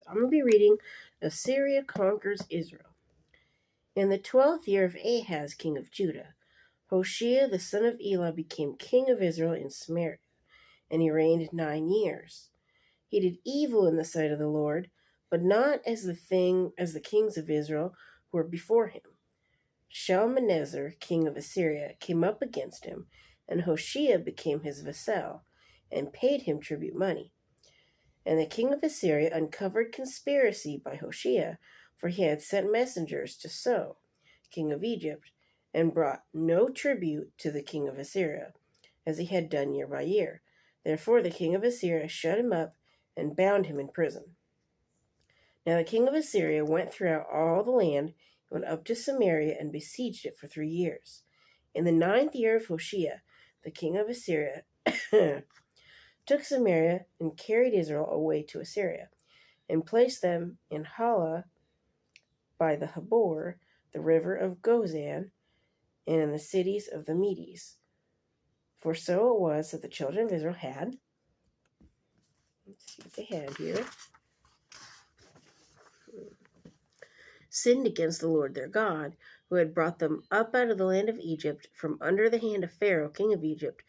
I'm going to be reading Assyria Conquers Israel. In the 12th year of Ahaz, king of Judah, Hoshea the son of Elah became king of Israel in Samaria, and he reigned 9 years. He did evil in the sight of the Lord, but not as the kings of Israel who were before him. Shalmaneser, king of Assyria, came up against him, and Hoshea became his vassal, and paid him tribute money. And the king of Assyria uncovered conspiracy by Hoshea, for he had sent messengers to So, king of Egypt, and brought no tribute to the king of Assyria, as he had done year by year. Therefore the king of Assyria shut him up and bound him in prison. Now the king of Assyria went throughout all the land, went up to Samaria, and besieged it for 3 years. In the 9th year of Hoshea, the king of Assyria took Samaria and carried Israel away to Assyria, and placed them in Halah by the Habor, the river of Gozan, and in the cities of the Medes. For so it was that the children of Israel had, let's see what they had here, sinned against the Lord their God, who had brought them up out of the land of Egypt from under the hand of Pharaoh, king of Egypt,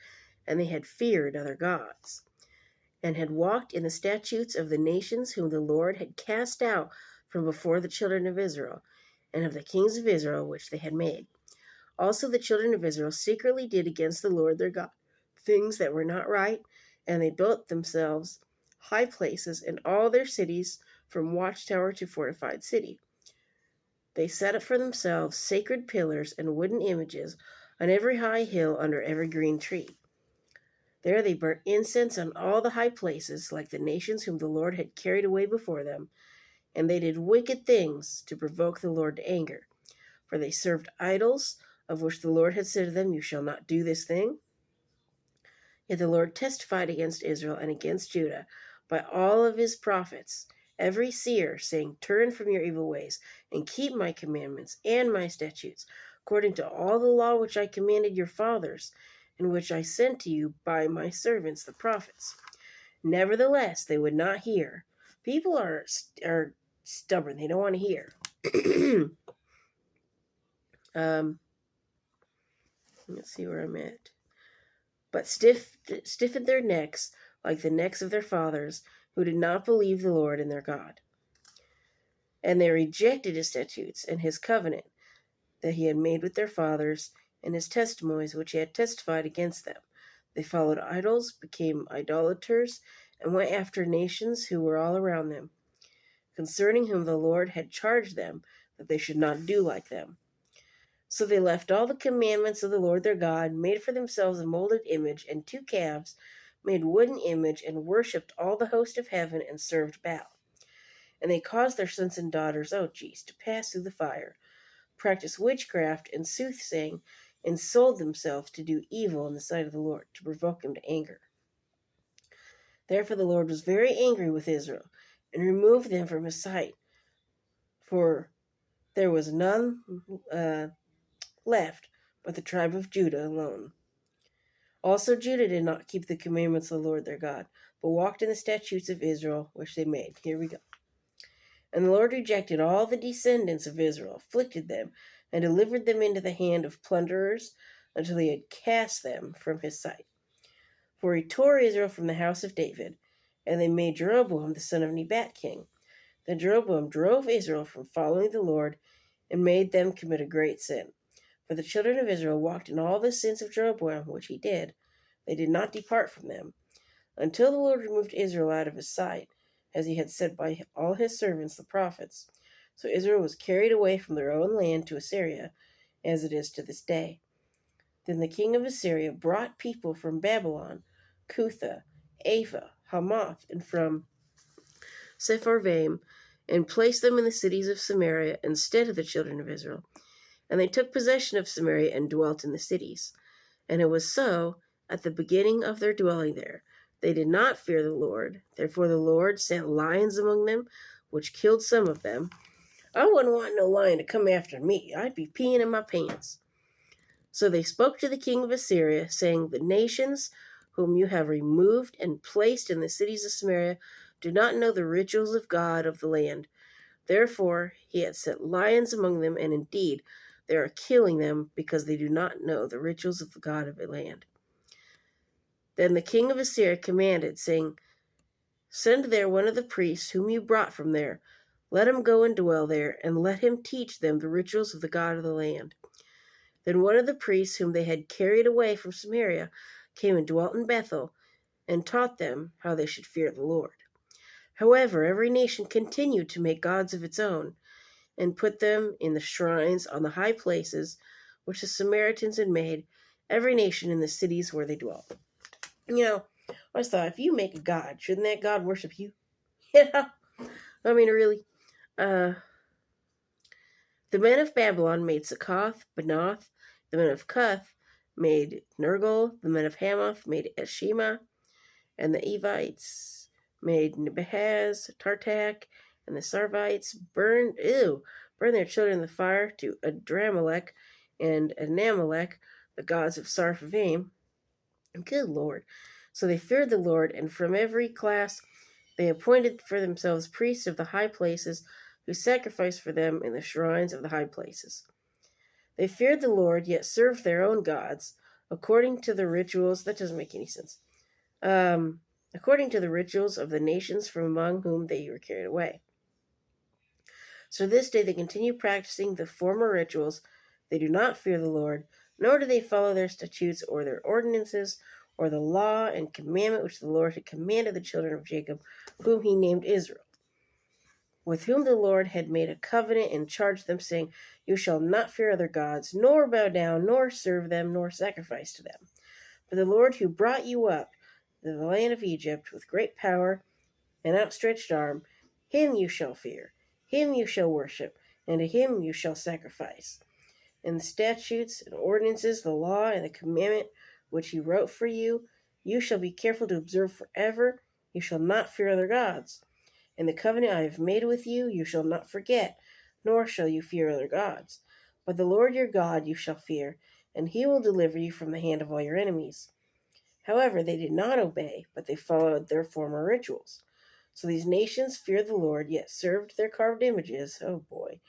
and they had feared other gods, and had walked in the statutes of the nations whom the Lord had cast out from before the children of Israel, and of the kings of Israel which they had made. Also the children of Israel secretly did against the Lord their God things that were not right, and they built themselves high places in all their cities, from watchtower to fortified city. They set up for themselves sacred pillars and wooden images on every high hill under every green tree. There they burnt incense on all the high places, like the nations whom the Lord had carried away before them, and they did wicked things to provoke the Lord to anger. For they served idols, of which the Lord had said to them, "You shall not do this thing." Yet the Lord testified against Israel and against Judah by all of his prophets, every seer, saying, "Turn from your evil ways, and keep my commandments and my statutes, according to all the law which I commanded your fathers, and which I sent to you by my servants the prophets." Nevertheless, they would not hear. People are stubborn. They don't want to hear. Let's see where I'm at. But stiffened their necks like the necks of their fathers, who did not believe the Lord and their God. And they rejected his statutes and his covenant that he had made with their fathers, and his testimonies which he had testified against them. They followed idols, became idolaters, and went after nations who were all around them, concerning whom the Lord had charged them that they should not do like them. So they left all the commandments of the Lord their God, made for themselves a molded image and 2 calves, made wooden image, and worshipped all the host of heaven, and served Baal. And they caused their sons and daughters, to pass through the fire, practiced witchcraft and soothsaying, and sold themselves to do evil in the sight of the Lord, to provoke him to anger. Therefore the Lord was very angry with Israel, and removed them from his sight, for there was none left but the tribe of Judah alone. Also Judah did not keep the commandments of the Lord their God, but walked in the statutes of Israel, which they made. Here we go. And the Lord rejected all the descendants of Israel, afflicted them, and delivered them into the hand of plunderers, until he had cast them from his sight. For he tore Israel from the house of David, and they made Jeroboam the son of Nebat king. Then Jeroboam drove Israel from following the Lord, and made them commit a great sin. For the children of Israel walked in all the sins of Jeroboam, which he did. They did not depart from them, until the Lord removed Israel out of his sight, as he had said by all his servants the prophets. So Israel was carried away from their own land to Assyria, as it is to this day. Then the king of Assyria brought people from Babylon, Cutha, Ava, Hamath, and from Sepharvaim, and placed them in the cities of Samaria instead of the children of Israel. And they took possession of Samaria and dwelt in the cities. And it was so at the beginning of their dwelling there. They did not fear the Lord. Therefore the Lord sent lions among them, which killed some of them. I wouldn't want no lion to come after me. I'd be peeing in my pants. So they spoke to the king of Assyria, saying, "The nations whom you have removed and placed in the cities of Samaria do not know the rituals of God of the land. Therefore he had set lions among them, and indeed they are killing them because they do not know the rituals of the God of the land. Then the king of Assyria commanded, saying, Send there one of the priests whom you brought from there. Let him go and dwell there, and let him teach them the rituals of the God of the land. Then one of the priests whom they had carried away from Samaria came and dwelt in Bethel, and taught them how they should fear the Lord. However, every nation continued to make gods of its own, and put them in the shrines on the high places which the Samaritans had made, every nation in the cities where they dwelt. You know, I always thought, if you make a god, shouldn't that god worship you? You know? I mean, really. The men of Babylon made Succoth, Benoth. The men of Cuth made Nergal. The men of Hamath made Eshima. And the Evites made Nibhaz, Tartak. And the Sarvites burned their children in the fire to Adramelech and Anamelech, the gods of Sarfavim. Good Lord. So they feared the Lord, and from every class they appointed for themselves priests of the high places who sacrificed for them in the shrines of the high places. They feared the Lord, yet served their own gods, according to the rituals. That doesn't make any sense. According to the rituals of the nations from among whom they were carried away. So this day they continue practicing the former rituals. They do not fear the Lord, nor do they follow their statutes or their ordinances, or the law and commandment which the Lord had commanded the children of Jacob, whom he named Israel, with whom the Lord had made a covenant and charged them, saying, You shall not fear other gods, nor bow down, nor serve them, nor sacrifice to them. But the Lord who brought you up to the land of Egypt with great power and outstretched arm, him you shall fear, him you shall worship, and to him you shall sacrifice. And the statutes and ordinances, the law and the commandment which he wrote for you, you shall be careful to observe forever. You shall not fear other gods. And the covenant I have made with you, you shall not forget, nor shall you fear other gods. But the Lord your God you shall fear, and he will deliver you from the hand of all your enemies. However, they did not obey, but they followed their former rituals. So these nations feared the Lord, yet served their carved images. Oh boy.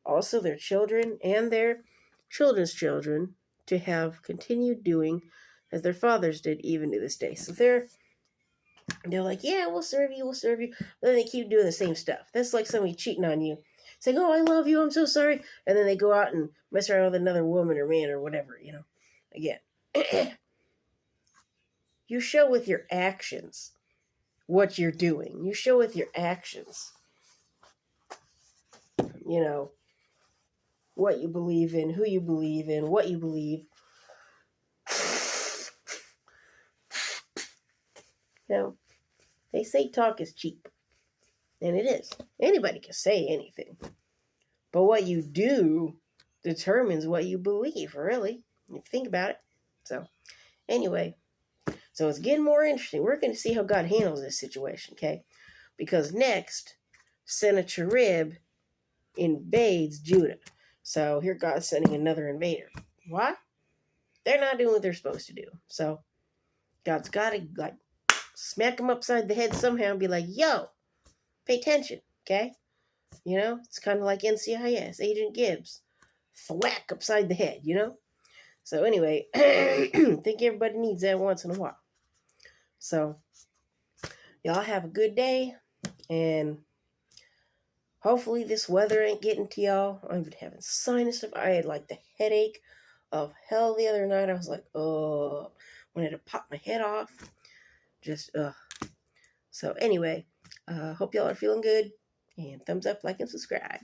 Also their children and their children's children to have continued doing as their fathers did even to this day. So they're like, yeah, we'll serve you. But then they keep doing the same stuff. That's like somebody cheating on you, saying, oh, I love you, I'm so sorry. And then they go out and mess around with another woman or man or whatever, Again, you show with your actions what you're doing. You show with your actions, what you believe in, who you believe in, what you believe. They say talk is cheap. And it is. Anybody can say anything. But what you do determines what you believe, really. If you think about it. So, anyway. So it's getting more interesting. We're going to see how God handles this situation, okay? Because next, Sennacherib invades Judah. So here God's sending another invader. Why? They're not doing what they're supposed to do. So God's got to smack them upside the head somehow and be like, yo, pay attention, okay? It's kind of like NCIS, Agent Gibbs. Thwack upside the head, So anyway, I think everybody needs that once in a while. So, y'all have a good day, and hopefully this weather ain't getting to y'all. I've been having sinus stuff. I had the headache of hell the other night. I was like, oh, wanted to pop my head off. Just, So anyway, hope y'all are feeling good, and thumbs up, like, and subscribe.